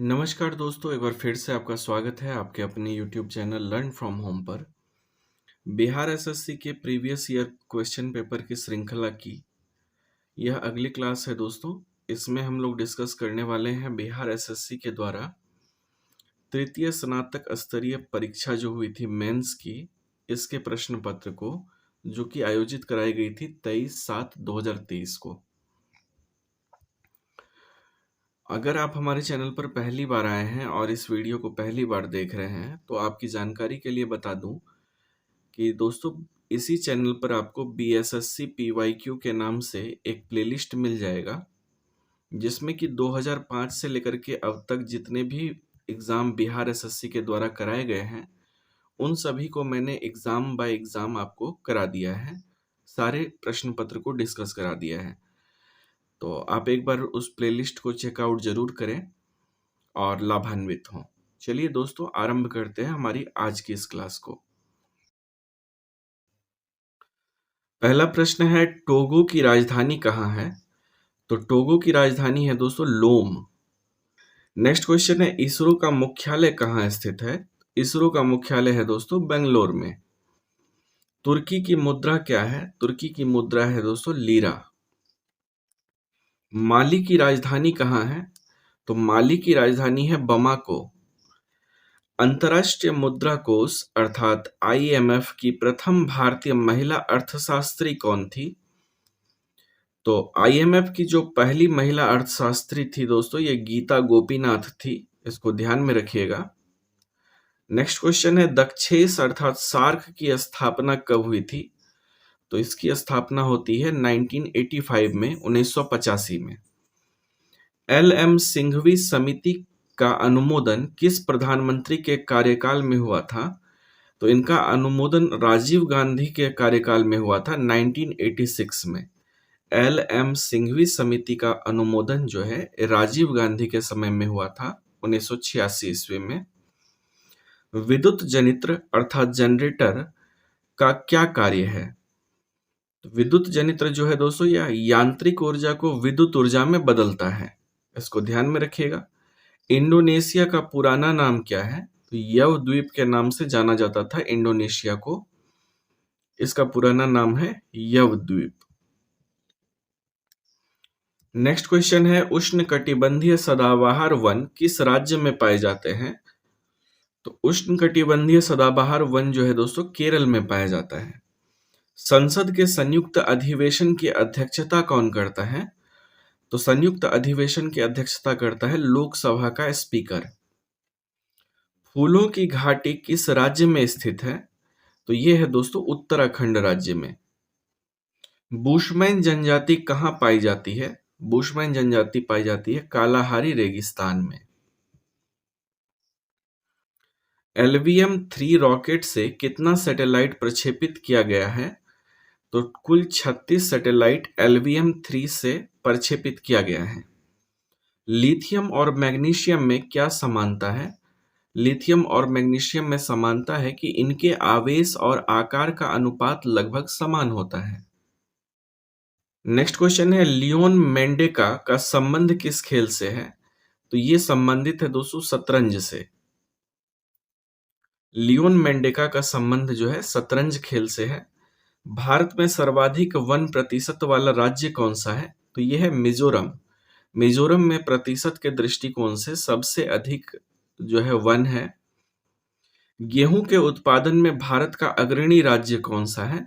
नमस्कार दोस्तों, एक बार फिर से आपका स्वागत है आपके अपने YouTube channel learn from home पर। बिहार एसएससी के प्रीवियस ईयर क्वेश्चन पेपर की श्रृंखला की यह अगली क्लास है दोस्तों। इसमें हम लोग डिस्कस करने वाले हैं बिहार एसएससी के द्वारा तृतीय स्नातक स्तरीय परीक्षा जो हुई थी मेंस की, इसके प्रश्न पत्र को, जो कि आयोजित कराई गई थी 23/7/2023 को। अगर आप हमारे चैनल पर पहली बार आए हैं और इस वीडियो को पहली बार देख रहे हैं तो आपकी जानकारी के लिए बता दूं कि दोस्तों इसी चैनल पर आपको बीएसएससी पीवाईक्यू के नाम से एक प्लेलिस्ट मिल जाएगा, जिसमें कि 2005 से लेकर के अब तक जितने भी एग्ज़ाम बिहार एसएससी के द्वारा कराए गए हैं उन सभी को मैंने एग्ज़ाम बाय एग्ज़ाम आपको करा दिया है, सारे प्रश्न पत्र को डिस्कस करा दिया है। तो आप एक बार उस प्लेलिस्ट को चेकआउट जरूर करें और लाभान्वित हों। चलिए दोस्तों, आरंभ करते हैं हमारी आज की इस क्लास को। पहला प्रश्न है, टोगो की राजधानी कहाँ है? तो टोगो की राजधानी है दोस्तों लोम। नेक्स्ट क्वेश्चन है, इसरो का मुख्यालय कहाँ स्थित है? इसरो का मुख्यालय है दोस्तों बेंगलोर में। तुर्की की मुद्रा क्या है? तुर्की की मुद्रा है दोस्तों लीरा। माली की राजधानी कहाँ है? तो माली की राजधानी है बमाको। अंतर्राष्ट्रीय मुद्रा कोष अर्थात आईएमएफ की प्रथम भारतीय महिला अर्थशास्त्री कौन थी? तो आईएमएफ की जो पहली महिला अर्थशास्त्री थी दोस्तों, ये गीता गोपीनाथ थी, इसको ध्यान में रखिएगा। नेक्स्ट क्वेश्चन है, दक्षेस अर्थात सार्क की स्थापना कब हुई थी? तो इसकी स्थापना होती है 1985 में, 1985 में। एलएम सिंघवी समिति का अनुमोदन किस प्रधानमंत्री के कार्यकाल में हुआ था? तो इनका अनुमोदन राजीव गांधी के कार्यकाल में हुआ था 1986 में। एलएम सिंघवी समिति का अनुमोदन जो है राजीव गांधी के समय में हुआ था 1986 ईस्वी में। विद्युत जनित्र अर्थात जनरेटर का क्या कार्य है? तो विद्युत जनित्र जो है दोस्तों, यह यांत्रिक ऊर्जा को विद्युत ऊर्जा में बदलता है, इसको ध्यान में रखिएगा। इंडोनेशिया का पुराना नाम क्या है? तो यव द्वीप के नाम से जाना जाता था इंडोनेशिया को, इसका पुराना नाम है यव द्वीप। नेक्स्ट क्वेश्चन है, उष्णकटिबंधीय सदाबहार वन किस राज्य में पाए जाते हैं? तो उष्णकटिबंधीय सदाबहार वन जो है दोस्तों केरल में पाया जाता है। संसद के संयुक्त अधिवेशन की अध्यक्षता कौन करता है? तो संयुक्त अधिवेशन की अध्यक्षता करता है लोकसभा का स्पीकर। फूलों की घाटी किस राज्य में स्थित है? तो ये है दोस्तों उत्तराखंड राज्य में। बुशमैन जनजाति कहाँ पाई जाती है? बुशमैन जनजाति पाई जाती है कालाहारी रेगिस्तान में। LVM-3 रॉकेट से कितना सैटेलाइट प्रक्षेपित किया गया है? तो कुल 36 सैटेलाइट LVM-3 से प्रक्षेपित किया गया है। लिथियम और मैग्नीशियम में क्या समानता है? लिथियम और मैग्नीशियम में समानता है कि इनके आवेश और आकार का अनुपात लगभग समान होता है। नेक्स्ट क्वेश्चन है, लियोन मेंडेका का संबंध किस खेल से है? तो ये संबंधित है दोस्तों शतरंज से। लियोन मेंडेका का संबंध जो है शतरंज खेल से है। भारत में सर्वाधिक वन प्रतिशत वाला राज्य कौन सा है? तो यह है मिजोरम। मिजोरम में प्रतिशत के दृष्टिकोण से सबसे अधिक जो है वन है। गेहूं के उत्पादन में भारत का अग्रणी राज्य कौन सा है?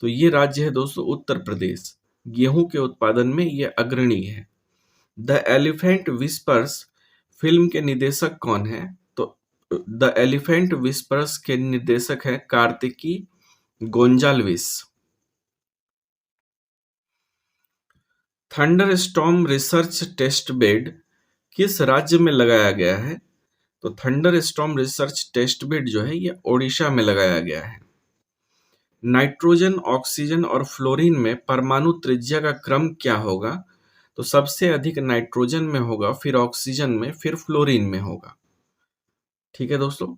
तो ये राज्य है दोस्तों उत्तर प्रदेश। गेहूं के उत्पादन में ये अग्रणी है। द एलिफेंट विस्पर्स फिल्म के निर्देशक कौन है? तो द एलिफेंट विस्पर्स के निर्देशक है Kartiki Gonsalves. Thunderstorm research test bed किस राज्य में लगाया गया है? तो thunderstorm research test bed जो है ये ओडिशा में लगाया गया है। नाइट्रोजन, ऑक्सीजन और फ्लोरीन में परमाणु त्रिज्या का क्रम क्या होगा? तो सबसे अधिक नाइट्रोजन में होगा, फिर ऑक्सीजन में, फिर फ्लोरीन में होगा। ठीक है दोस्तों,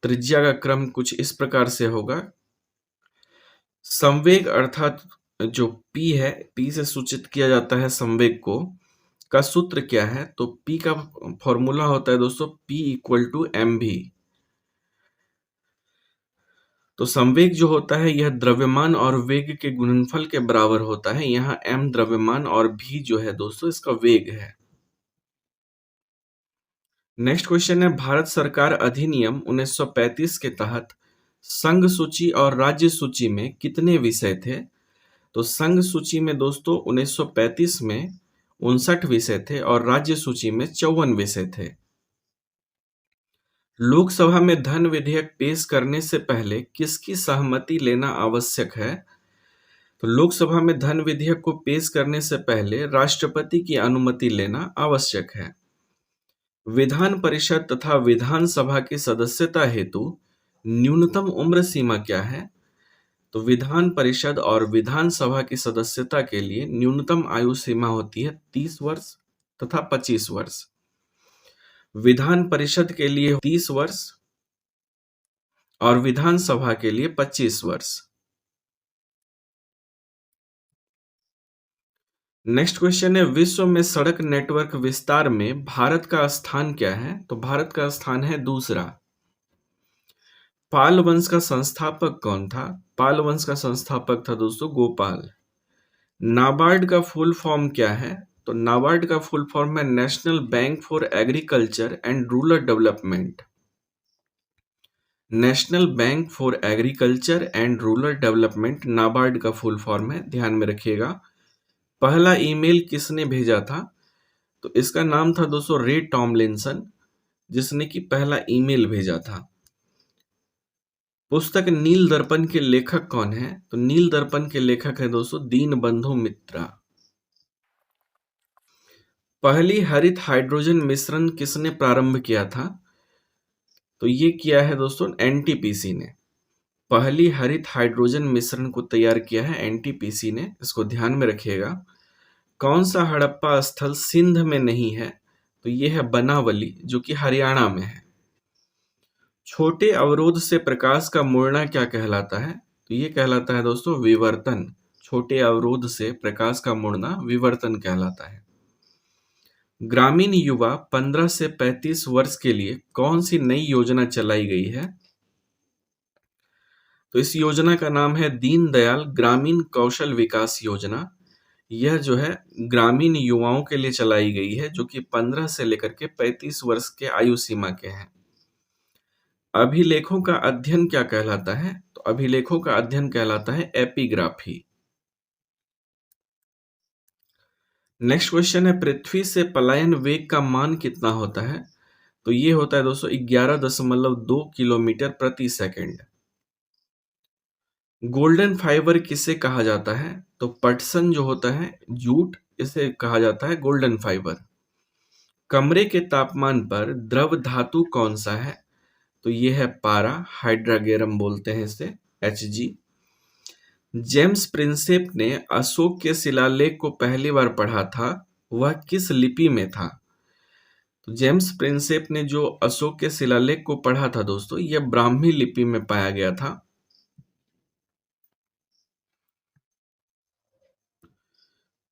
त्रिज्या का क्रम कुछ इस प्रकार से होगा। संवेग अर्थात जो P है, P से सूचित किया जाता है संवेग को, का सूत्र क्या है? तो P का फॉर्मूला होता है दोस्तों P इक्वल टू mv। तो संवेग जो होता है यह द्रव्यमान और वेग के गुणनफल के बराबर होता है। यहाँ m द्रव्यमान और v जो है दोस्तों इसका वेग है। नेक्स्ट क्वेश्चन है, भारत सरकार अधिनियम 1935 के तहत संघ सूची और राज्य सूची में कितने विषय थे? तो संघ सूची में दोस्तों 1935 में 59 विषय थे और राज्य सूची में 54 विषय थे। लोकसभा में धन विधेयक पेश करने से पहले किसकी सहमति लेना आवश्यक है? तो लोकसभा में धन विधेयक को पेश करने से पहले राष्ट्रपति की अनुमति लेना आवश्यक है। विधान परिषद तथा विधानसभा की सदस्यता हेतु न्यूनतम उम्र सीमा क्या है? तो विधान परिषद और विधानसभा की सदस्यता के लिए न्यूनतम आयु सीमा होती है 30 वर्ष तथा 25 वर्ष। विधान परिषद के लिए 30 वर्ष और विधानसभा के लिए 25 वर्ष। नेक्स्ट क्वेश्चन है, विश्व में सड़क नेटवर्क विस्तार में भारत का स्थान क्या है? तो भारत का स्थान है दूसरा। पाल वंश का संस्थापक कौन था? पाल वंश का संस्थापक था दोस्तों गोपाल। नाबार्ड का फुल फॉर्म क्या है? तो नाबार्ड का फुल फॉर्म है national bank for agriculture and rural development. National bank for agriculture and rural development NABARD का फुल फॉर्म है, ध्यान में रखिएगा। पहला ईमेल किसने भेजा था? तो इसका नाम था दोस्तों रे टॉमलिंसन, जिसने कि पहला ईमेल भेजा था। पुस्तक नील दर्पण के लेखक कौन है? तो नील दर्पण के लेखक है दोस्तों दीनबंधु मित्रा। पहली हरित हाइड्रोजन मिश्रण किसने प्रारंभ किया था? तो ये किया है दोस्तों एनटीपीसी ने। पहली हरित हाइड्रोजन मिश्रण को तैयार किया है एनटीपीसी ने, इसको ध्यान में रखिएगा। कौन सा हड़प्पा स्थल सिंध में नहीं है? तो ये है बनावली, जो कि हरियाणा में है। छोटे अवरोध से प्रकाश का मुड़ना क्या कहलाता है? तो ये कहलाता है दोस्तों विवर्तन। छोटे अवरोध से प्रकाश का मुड़ना विवर्तन कहलाता है। ग्रामीण युवा 15 से 35 वर्ष के लिए कौन सी नई योजना चलाई गई है? तो इस योजना का नाम है दीनदयाल ग्रामीण कौशल विकास योजना। यह जो है ग्रामीण युवाओं के लिए चलाई गई है, जो कि 15 से लेकर के 35 वर्ष के आयु सीमा के हैं। अभिलेखों का अध्ययन क्या कहलाता है? तो अभिलेखों का अध्ययन कहलाता है एपिग्राफी। नेक्स्ट क्वेश्चन है, पृथ्वी से पलायन वेग का मान कितना होता है? तो ये होता है दोस्तों 11.2 किलोमीटर प्रति सेकंड। गोल्डन फाइबर किसे कहा जाता है? तो पटसन जो होता है जूट, इसे कहा जाता है गोल्डन फाइबर। कमरे के तापमान पर द्रव धातु कौन सा है? तो ये है पारा, हाइड्रागेरम बोलते हैं इसे, Hg। जेम्स प्रिंसेप ने अशोक के शिलालेख को पहली बार पढ़ा था, वह किस लिपि में था? तो जेम्स प्रिंसेप ने जो अशोक के शिलालेख को पढ़ा था दोस्तों, यह ब्राह्मी लिपि में पाया गया था।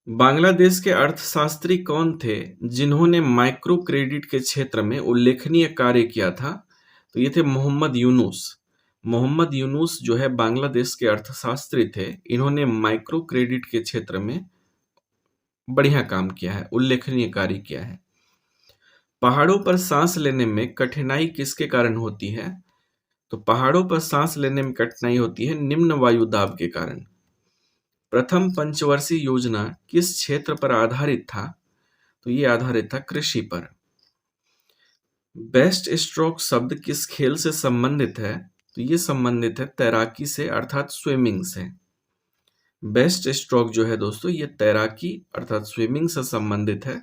बांग्लादेश के अर्थशास्त्री कौन थे जिन्होंने माइक्रो क्रेडिट के क्षेत्र में उल्लेखनीय कार्य किया था? तो ये थे मोहम्मद यूनुस। मोहम्मद यूनुस जो है बांग्लादेश के अर्थशास्त्री थे, इन्होंने माइक्रो क्रेडिट के क्षेत्र में बढ़िया काम किया है, उल्लेखनीय कार्य किया है। पहाड़ों पर सांस लेने में कठिनाई किसके कारण होती है? तो पहाड़ों पर सांस लेने में कठिनाई होती है निम्न वायु दाब के कारण। प्रथम पंचवर्षीय योजना किस क्षेत्र पर आधारित था? तो ये आधारित था कृषि पर। बेस्ट स्ट्रोक शब्द किस खेल से संबंधित है? तो ये संबंधित है तैराकी से, अर्थात स्विमिंग से। बेस्ट स्ट्रोक जो है दोस्तों ये तैराकी अर्थात स्विमिंग से संबंधित है।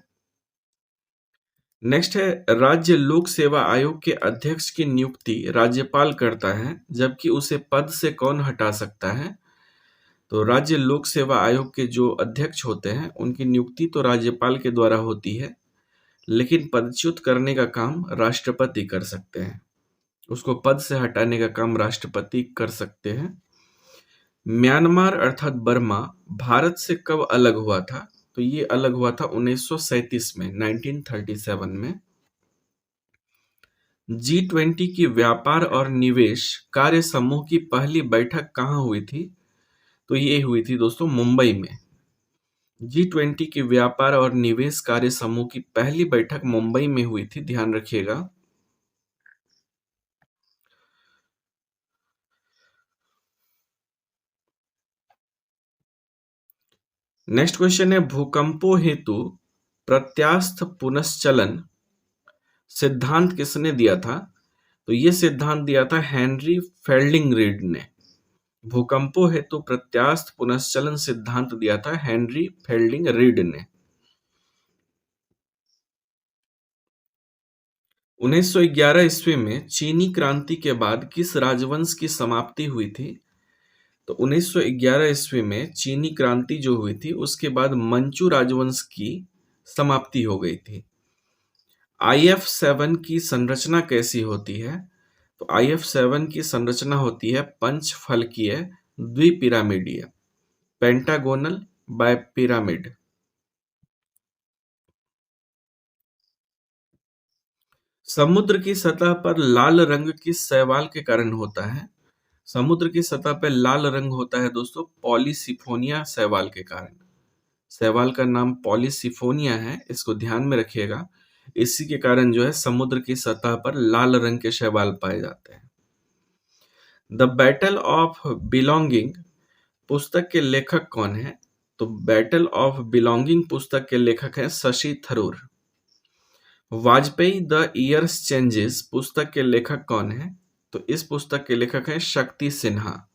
नेक्स्ट है, राज्य लोक सेवा आयोग के अध्यक्ष की नियुक्ति राज्यपाल करता है, जबकि उसे पद से कौन हटा सकता है? तो राज्य लोक सेवा आयोग के जो अध्यक्ष होते हैं उनकी नियुक्ति तो राज्यपाल के द्वारा होती है, लेकिन पदच्युत करने का काम राष्ट्रपति कर सकते हैं। उसको पद से हटाने का काम राष्ट्रपति कर सकते हैं। म्यांमार अर्थात बर्मा भारत से कब अलग हुआ था? तो ये अलग हुआ था 1937 में, 1937 में। G20 की व्यापार और निवेश कार्य समूह की पहली बैठक कहाँ हुई थी? तो ये हुई थी दोस्तों मुंबई में। G20 की व्यापार और निवेश कार्य समूह की पहली बैठक मुंबई में हुई थी, ध्यान रखिएगा। नेक्स्ट क्वेश्चन है, भूकंपों हेतु प्रत्यास्थ पुनश्चलन सिद्धांत किसने दिया था? तो ये सिद्धांत दिया था हेनरी फेल्डिंग रीड ने। भूकंपों हेतु प्रत्यास्थ पुनश्चलन सिद्धांत दिया था हेनरी फेल्डिंग रीड ने। 1911 ईस्वी में चीनी क्रांति के बाद किस राजवंश की समाप्ति हुई थी? तो 1911 ईस्वी में चीनी क्रांति जो हुई थी उसके बाद मंचू राजवंश की समाप्ति हो गई थी। IF-7 की संरचना कैसी होती है? तो IF-7 की संरचना होती है पंचफलकीय द्विपिरामिडीय, पेंटागोनल बाइपिरामिड। समुद्र की सतह पर लाल रंग किस शैवाल के कारण होता है? समुद्र की सतह पर लाल रंग होता है दोस्तों पॉलीसिफोनिया शैवाल के कारण। शैवाल का नाम पॉलीसिफोनिया है, इसको ध्यान में रखिएगा। इसी के कारण जो है समुद्र की सतह पर लाल रंग के शैवाल पाए जाते हैं। द बैटल ऑफ बिलोंगिंग पुस्तक के लेखक कौन है? तो बैटल ऑफ बिलोंगिंग पुस्तक के लेखक हैं Shashi Tharoor. Vajpayee the years changes पुस्तक के लेखक कौन है? तो इस पुस्तक के लेखक हैं शक्ति सिन्हा।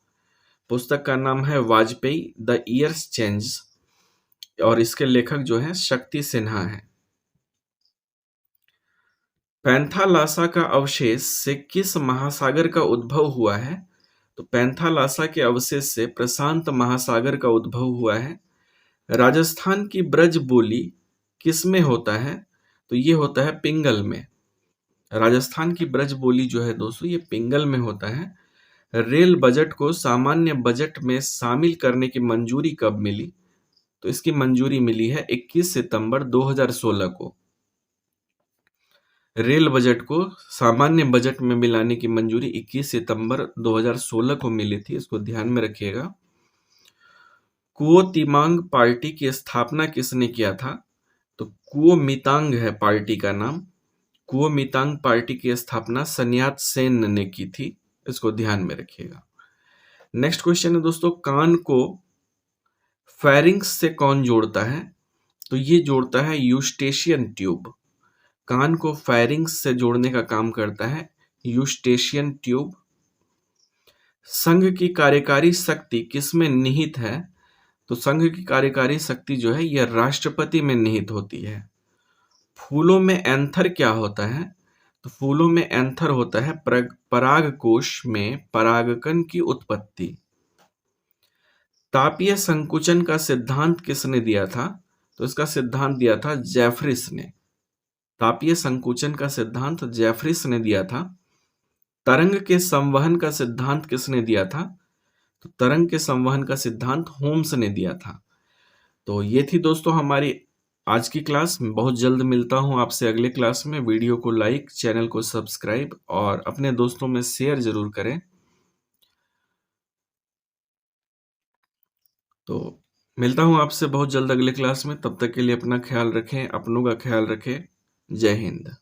पुस्तक का नाम है वाजपेयी द ईयर्स चेंज और इसके लेखक जो हैं शक्ति सिन्हा हैं। पैंथालासा का अवशेष से किस महासागर का उद्भव हुआ है? तो पैंथालासा के अवशेष से प्रशांत महासागर का उद्भव हुआ है। राजस्थान की ब्रज बोली किस में होता है? तो ये होता है पिंगल में। राजस्थान की ब्रज बोली जो है दोस्तों ये पिंगल में होता है। रेल बजट को सामान्य बजट में शामिल करने की मंजूरी कब मिली? तो इसकी मंजूरी मिली है 21 सितंबर 2016 को। रेल बजट को सामान्य बजट में मिलाने की मंजूरी 21 सितंबर 2016 को मिली थी, इसको ध्यान में रखिएगा। कुओमितांग पार्टी की स्थापना किसने किया था? तो कुओमितांग है पार्टी का नाम। कुओमितांग पार्टी की स्थापना सन्यात सेन ने की थी, इसको ध्यान में रखिएगा। नेक्स्ट क्वेश्चन है दोस्तों, कान को फेरिंक्स से कौन जोड़ता है? तो ये जोड़ता है यूस्टेशियन ट्यूब। कान को फेरिंक्स से जोड़ने का काम करता है यूस्टेशियन ट्यूब। संघ की कार्यकारी शक्ति किसमें निहित है? तो संघ की कार्यकारी शक्ति जो है यह राष्ट्रपति में निहित होती है। फूलों में एंथर क्या होता है? तो फूलों में एंथर होता है परागकोश में परागकण की उत्पत्ति। तापीय संकुचन का सिद्धांत किसने दिया था? तो इसका सिद्धांत दिया था जेफरिस ने। तापीय संकुचन का सिद्धांत जेफरिस ने दिया था। तरंग के संवहन का सिद्धांत किसने दिया था? तो तरंग के संवहन का सिद्धांत होम्स ने दिया था। तो ये थी दोस्तों हमारी आज की क्लास। बहुत जल्द मिलता हूं आपसे अगले क्लास में। वीडियो को लाइक, चैनल को सब्सक्राइब और अपने दोस्तों में शेयर जरूर करें। तो मिलता हूं आपसे बहुत जल्द अगले क्लास में। तब तक के लिए अपना ख्याल रखें, अपनों का ख्याल रखें। जय हिंद।